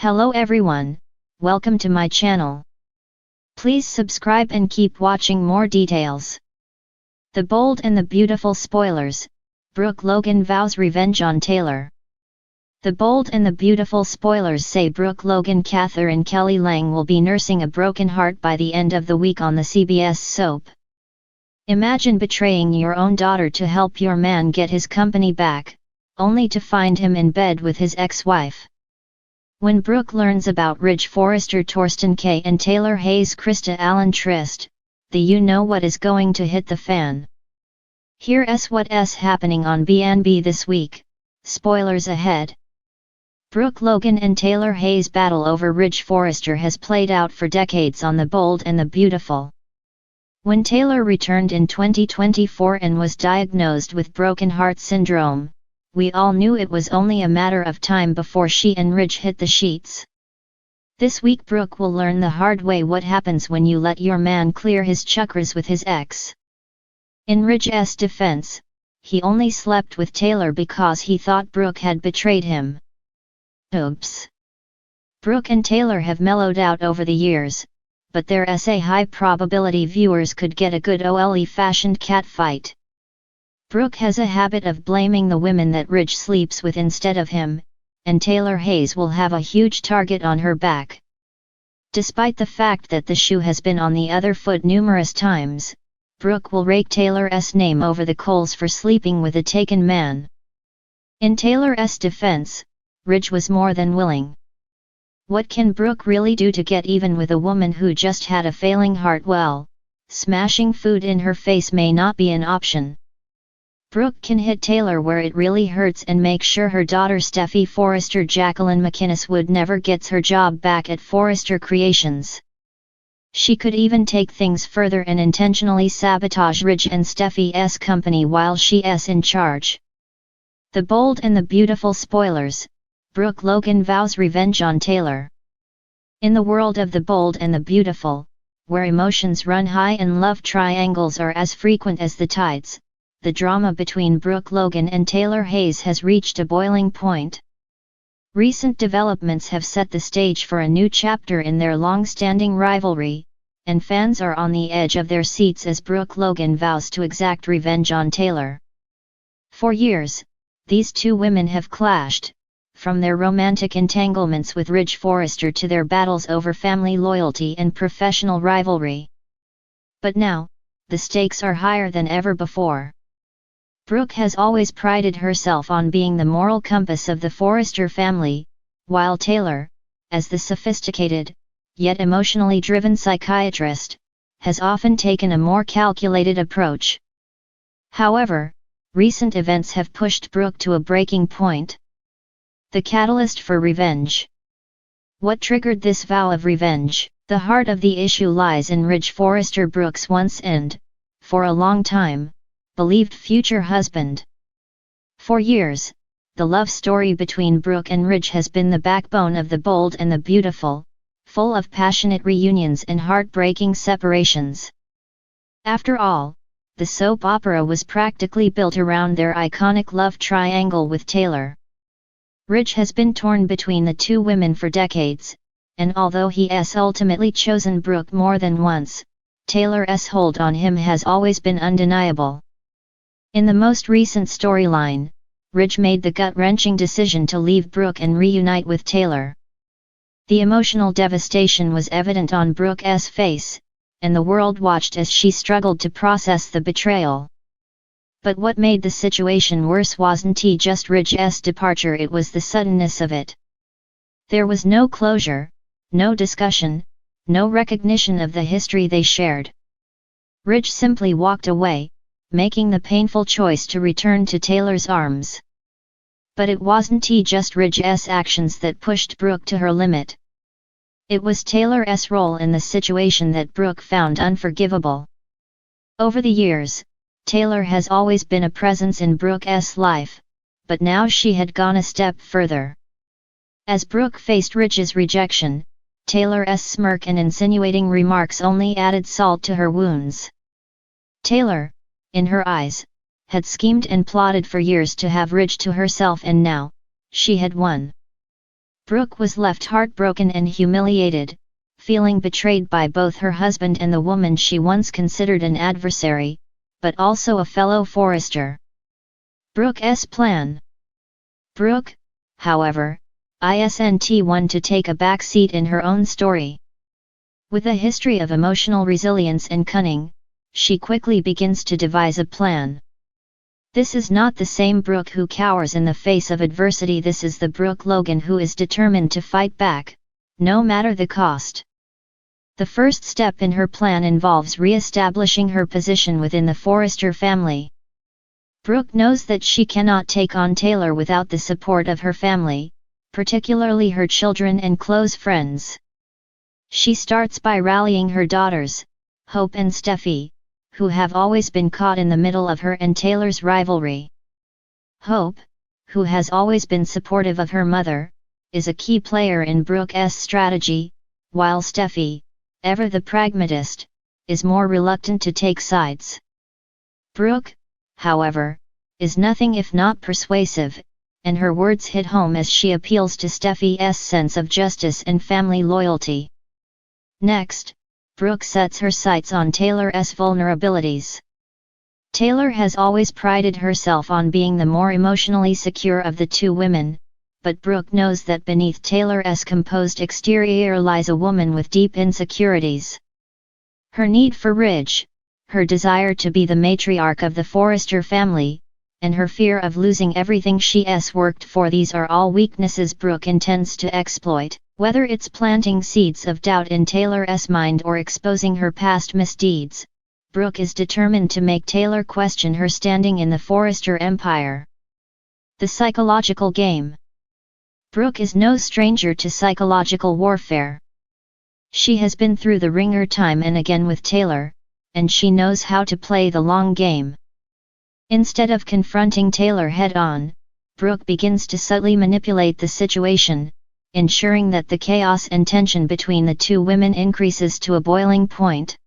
Hello everyone, welcome to my channel. Please subscribe and keep watching more details. The Bold and the Beautiful spoilers, Brooke Logan vows revenge on Taylor. The Bold and the Beautiful spoilers say Brooke Logan Catherine Kelly Lang will be nursing a broken heart by the end of the week on the CBS soap. Imagine betraying your own daughter to help your man get his company back, only to find him in bed with his ex-wife. When Brooke learns about Ridge Forrester Torsten K and Taylor Hayes Krista Allen tryst, the you-know-what is going to hit the fan. Here's what's happening on BNB this week, spoilers ahead. Brooke Logan and Taylor Hayes' battle over Ridge Forrester has played out for decades on The Bold and the Beautiful. When Taylor returned in 2024 and was diagnosed with broken heart syndrome, we all knew it was only a matter of time before she and Ridge hit the sheets. This week Brooke will learn the hard way what happens when you let your man clear his chakras with his ex. In Ridge's defense, he only slept with Taylor because he thought Brooke had betrayed him. Oops. Brooke and Taylor have mellowed out over the years, but there's a high probability viewers could get a good old-fashioned catfight. Brooke has a habit of blaming the women that Ridge sleeps with instead of him, and Taylor Hayes will have a huge target on her back. Despite the fact that the shoe has been on the other foot numerous times, Brooke will rake Taylor's name over the coals for sleeping with a taken man. In Taylor's defense, Ridge was more than willing. What can Brooke really do to get even with a woman who just had a failing heart? Well, smashing food in her face may not be an option. Brooke can hit Taylor where it really hurts and make sure her daughter Steffi Forrester Jacqueline McInnes Wood never gets her job back at Forrester Creations. She could even take things further and intentionally sabotage Ridge and Steffi's company while she's in charge. The Bold and the Beautiful spoilers, Brooke Logan vows revenge on Taylor. In the world of The Bold and the Beautiful, where emotions run high and love triangles are as frequent as the tides, the drama between Brooke Logan and Taylor Hayes has reached a boiling point. Recent developments have set the stage for a new chapter in their long-standing rivalry, and fans are on the edge of their seats as Brooke Logan vows to exact revenge on Taylor. For years, these two women have clashed, from their romantic entanglements with Ridge Forrester to their battles over family loyalty and professional rivalry. But now, the stakes are higher than ever before. Brooke has always prided herself on being the moral compass of the Forrester family, while Taylor, as the sophisticated, yet emotionally driven psychiatrist, has often taken a more calculated approach. However, recent events have pushed Brooke to a breaking point. The catalyst for revenge. What triggered this vow of revenge? The heart of the issue lies in Ridge Forrester, Brooke's once and, for a long time, believed future husband. For years, the love story between Brooke and Ridge has been the backbone of The Bold and the Beautiful, full of passionate reunions and heartbreaking separations. After all, the soap opera was practically built around their iconic love triangle with Taylor. Ridge has been torn between the two women for decades, and although he has ultimately chosen Brooke more than once, Taylor's hold on him has always been undeniable. In the most recent storyline, Ridge made the gut-wrenching decision to leave Brooke and reunite with Taylor. The emotional devastation was evident on Brooke's face, and the world watched as she struggled to process the betrayal. But what made the situation worse wasn't just Ridge's departure, it was the suddenness of it. There was no closure, no discussion, no recognition of the history they shared. Ridge simply walked away, making the painful choice to return to Taylor's arms. But it wasn't just Ridge's actions that pushed Brooke to her limit. It was Taylor's role in the situation that Brooke found unforgivable. Over the years, Taylor has always been a presence in Brooke's life, but now she had gone a step further. As Brooke faced Ridge's rejection, Taylor's smirk and insinuating remarks only added salt to her wounds. Taylor, in her eyes, had schemed and plotted for years to have Ridge to herself, and now, she had won. Brooke was left heartbroken and humiliated, feeling betrayed by both her husband and the woman she once considered an adversary, but also a fellow forester. Brooke's plan. Brooke, however, isn't one to take a back seat in her own story. With a history of emotional resilience and cunning, she quickly begins to devise a plan. This is not the same Brooke who cowers in the face of adversity. This is the Brooke Logan who is determined to fight back, no matter the cost. The first step in her plan involves re-establishing her position within the Forrester family. Brooke knows that she cannot take on Taylor without the support of her family, particularly her children and close friends. She starts by rallying her daughters, Hope and Steffi, who have always been caught in the middle of her and Taylor's rivalry. Hope, who has always been supportive of her mother, is a key player in Brooke's strategy, while Steffi, ever the pragmatist, is more reluctant to take sides. Brooke, however, is nothing if not persuasive, and her words hit home as she appeals to Steffi's sense of justice and family loyalty. Next, Brooke sets her sights on Taylor's vulnerabilities. Taylor has always prided herself on being the more emotionally secure of the two women, but Brooke knows that beneath Taylor's composed exterior lies a woman with deep insecurities. Her need for Ridge, her desire to be the matriarch of the Forrester family, and her fear of losing everything she's worked for, these are all weaknesses Brooke intends to exploit, whether it's planting seeds of doubt in Taylor's mind or exposing her past misdeeds. Brooke is determined to make Taylor question her standing in the Forrester empire. The psychological game. Brooke is no stranger to psychological warfare. She has been through the ringer time and again with Taylor, and she knows how to play the long game. Instead of confronting Taylor head-on, Brooke begins to subtly manipulate the situation, ensuring that the chaos and tension between the two women increases to a boiling point.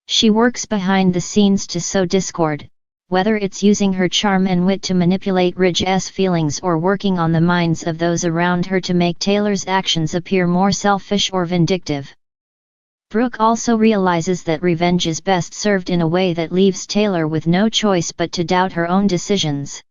She works behind the scenes to sow discord, whether it's using her charm and wit to manipulate Ridge's feelings or working on the minds of those around her to make Taylor's actions appear more selfish or vindictive. Brooke also realizes that revenge is best served in a way that leaves Taylor with no choice but to doubt her own decisions.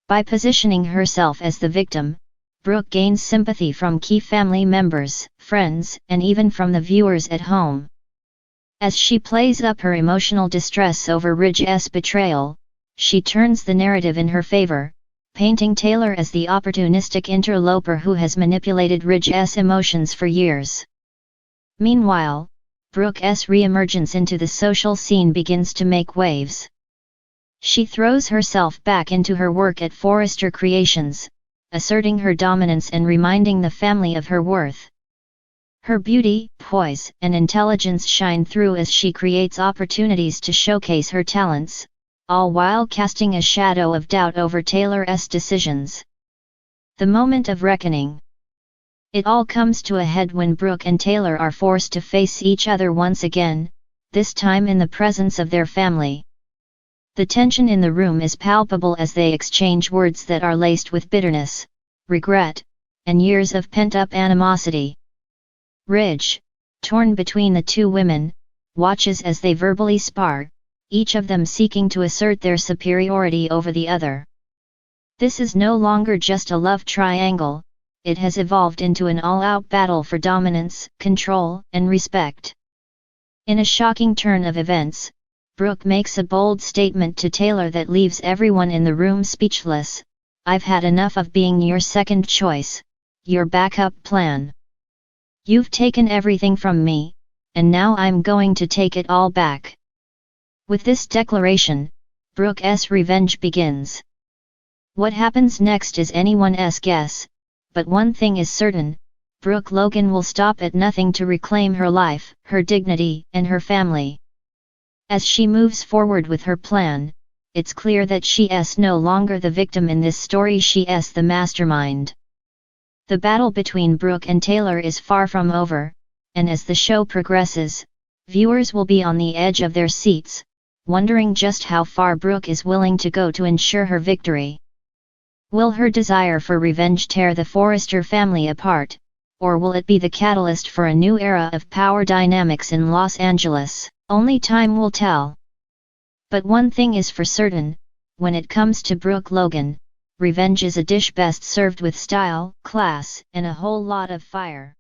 By positioning herself as the victim, Brooke gains sympathy from key family members, friends, and even from the viewers at home. As she plays up her emotional distress over Ridge's betrayal, she turns the narrative in her favor, painting Taylor as the opportunistic interloper who has manipulated Ridge's emotions for years. Meanwhile, Brooke's re-emergence into the social scene begins to make waves. She throws herself back into her work at Forrester Creations, asserting her dominance and reminding the family of her worth. Her beauty, poise, and intelligence shine through as she creates opportunities to showcase her talents, all while casting a shadow of doubt over Taylor's decisions. The moment of reckoning. It all comes to a head when Brooke and Taylor are forced to face each other once again, this time in the presence of their family. The tension in the room is palpable as they exchange words that are laced with bitterness, regret, and years of pent-up animosity. Ridge, torn between the two women, watches as they verbally spar, each of them seeking to assert their superiority over the other. This is no longer just a love triangle, it has evolved into an all-out battle for dominance, control, and respect. In a shocking turn of events, Brooke makes a bold statement to Taylor that leaves everyone in the room speechless. "I've had enough of being your second choice, your backup plan. You've taken everything from me, and now I'm going to take it all back." With this declaration, Brooke's revenge begins. What happens next is anyone's guess, but one thing is certain, Brooke Logan will stop at nothing to reclaim her life, her dignity, and her family. As she moves forward with her plan, it's clear that she's no longer the victim in this story, she's the mastermind. The battle between Brooke and Taylor is far from over, and as the show progresses, viewers will be on the edge of their seats, wondering just how far Brooke is willing to go to ensure her victory. Will her desire for revenge tear the Forrester family apart, or will it be the catalyst for a new era of power dynamics in Los Angeles? Only time will tell. But one thing is for certain, when it comes to Brooke Logan, revenge is a dish best served with style, class, and a whole lot of fire.